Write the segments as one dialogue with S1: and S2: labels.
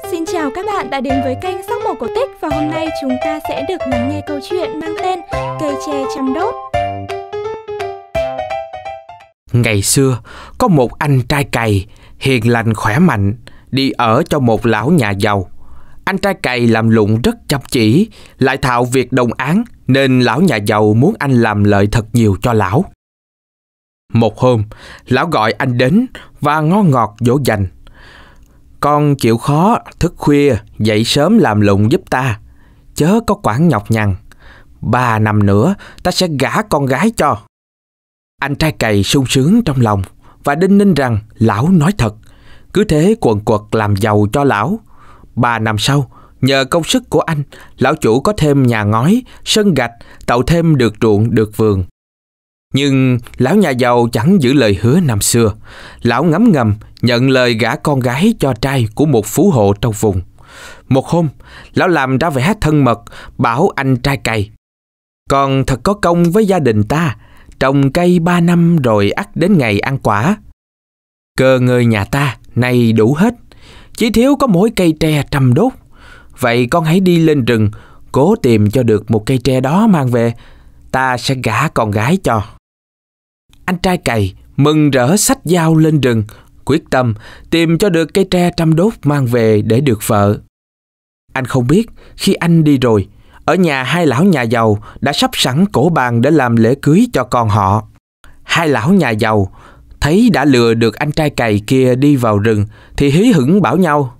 S1: Xin chào các bạn đã đến với kênh Sắc Màu Cổ Tích và hôm nay chúng ta sẽ được lắng nghe câu chuyện mang tên Cây tre chăm đốt.
S2: Ngày xưa, có một anh trai cày hiền lành khỏe mạnh đi ở cho một lão nhà giàu. Anh trai cày làm lụng rất chăm chỉ, lại thạo việc đồng áng nên lão nhà giàu muốn anh làm lợi thật nhiều cho lão. Một hôm, lão gọi anh đến và ngon ngọt dỗ dành. Con chịu khó, thức khuya, dậy sớm làm lụng giúp ta, chớ có quản nhọc nhằn. 3 năm nữa, ta sẽ gả con gái cho. Anh trai cày sung sướng trong lòng và đinh ninh rằng lão nói thật. Cứ thế quần quật làm giàu cho lão. 3 năm sau, nhờ công sức của anh, lão chủ có thêm nhà ngói, sân gạch, tạo thêm được ruộng được vườn. Nhưng lão nhà giàu chẳng giữ lời hứa năm xưa. Lão ngấm ngầm nhận lời gả con gái cho trai của một phú hộ trong vùng. Một hôm, lão làm ra vẻ thân mật, bảo anh trai cày: "Con thật có công với gia đình ta, trồng cây 3 năm rồi ắt đến ngày ăn quả. Cơ ngơi nhà ta nay đủ hết, chỉ thiếu có mỗi cây tre trầm đốt. Vậy con hãy đi lên rừng, cố tìm cho được một cây tre đó mang về, ta sẽ gả con gái cho." Anh trai cày mừng rỡ xách dao lên rừng, quyết tâm tìm cho được cây tre trăm đốt mang về để được vợ. Anh không biết khi anh đi rồi, ở nhà hai lão nhà giàu đã sắp sẵn cỗ bàn để làm lễ cưới cho con họ. Hai lão nhà giàu thấy đã lừa được anh trai cày kia đi vào rừng thì hí hửng bảo nhau: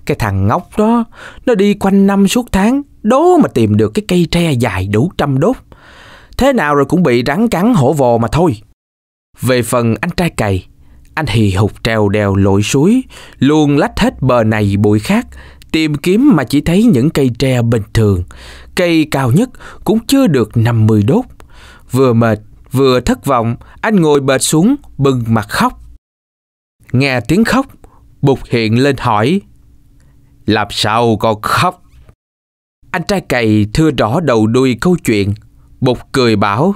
S2: "Cái thằng ngốc đó, nó đi quanh năm suốt tháng, đố mà tìm được cái cây tre dài đủ trăm đốt. Thế nào rồi cũng bị rắn cắn hổ vồ mà thôi." Về phần anh trai cày, anh hì hục trèo đèo lội suối, luồn lách hết bờ này bụi khác, tìm kiếm mà chỉ thấy những cây tre bình thường. Cây cao nhất cũng chưa được 50 đốt. Vừa mệt vừa thất vọng, anh ngồi bệt xuống bưng mặt khóc. Nghe tiếng khóc, Bụt hiện lên hỏi: "Làm sao con khóc?" Anh trai cày thưa rõ đầu đuôi câu chuyện. Bụt cười bảo: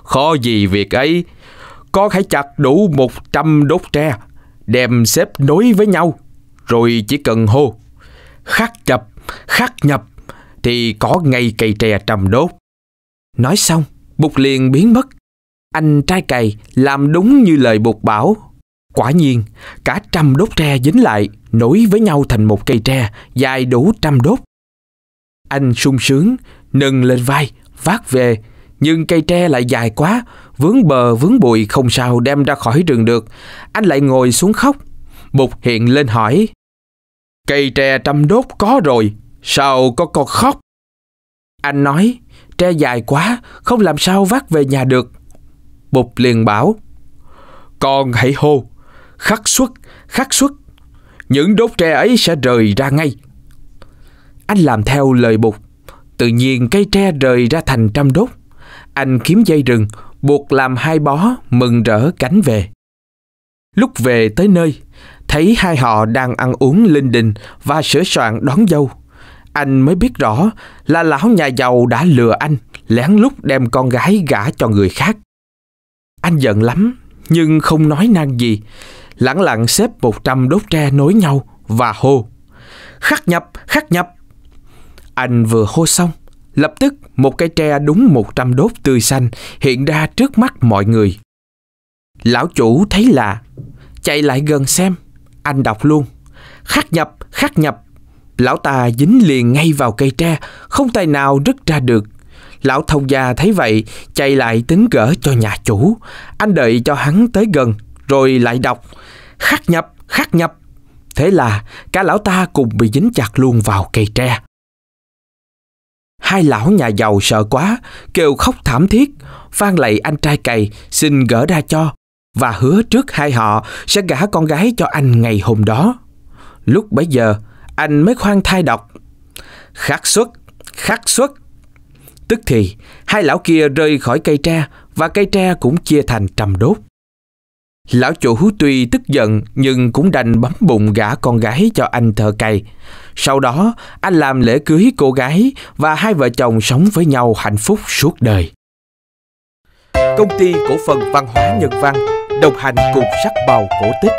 S2: "Khó gì việc ấy. Con hãy chặt đủ 100 đốt tre, đem xếp nối với nhau, rồi chỉ cần hô khắc nhập thì có ngay cây tre trăm đốt." Nói xong, Bụt liền biến mất. Anh trai cày làm đúng như lời Bụt bảo. Quả nhiên, cả 100 đốt tre dính lại, nối với nhau thành một cây tre dài đủ 100 đốt. Anh sung sướng nâng lên vai vác về, nhưng cây tre lại dài quá, vướng bờ vướng bụi không sao đem ra khỏi rừng được. Anh lại ngồi xuống khóc. Bụt hiện lên hỏi: "Cây tre trăm đốt có rồi, sao có con khóc?" Anh nói: "Tre dài quá, không làm sao vác về nhà được." Bụt liền bảo: "Con hãy hô khắc xuất, những đốt tre ấy sẽ rời ra ngay." Anh làm theo lời Bụt. Tự nhiên cây tre rời ra thành 100 đốt. Anh kiếm dây rừng, buộc làm 2 bó, mừng rỡ cánh về. Lúc về tới nơi, thấy hai họ đang ăn uống linh đình và sửa soạn đón dâu. Anh mới biết rõ là lão nhà giàu đã lừa anh, lén lút đem con gái gả cho người khác. Anh giận lắm, nhưng không nói năng gì, lẳng lặng xếp 100 đốt tre nối nhau và hô khắc nhập. Anh vừa hô xong, lập tức một cây tre đúng 100 đốt tươi xanh hiện ra trước mắt mọi người. Lão chủ thấy lạ, chạy lại gần xem. Anh đọc luôn: khắc nhập. Lão ta dính liền ngay vào cây tre, không tài nào rứt ra được. Lão thông gia thấy vậy, chạy lại tính gỡ cho nhà chủ. Anh đợi cho hắn tới gần, rồi lại đọc khắc nhập. Thế là cả lão ta cùng bị dính chặt luôn vào cây tre. Hai lão nhà giàu sợ quá, kêu khóc thảm thiết, van lạy anh trai cày xin gỡ ra cho, và hứa trước hai họ sẽ gả con gái cho anh ngày hôm đó. Lúc bấy giờ, anh mới khoan thai đọc khắc xuất. Tức thì hai lão kia rơi khỏi cây tre, và cây tre cũng chia thành 100 đốt. Lão chủ tuy tức giận nhưng cũng đành bấm bụng gả con gái cho anh thợ cày. Sau đó anh làm lễ cưới cô gái và hai vợ chồng sống với nhau hạnh phúc suốt đời. Công ty cổ phần văn hóa Nhân văn đồng hành cùng Sắc Màu Cổ Tích.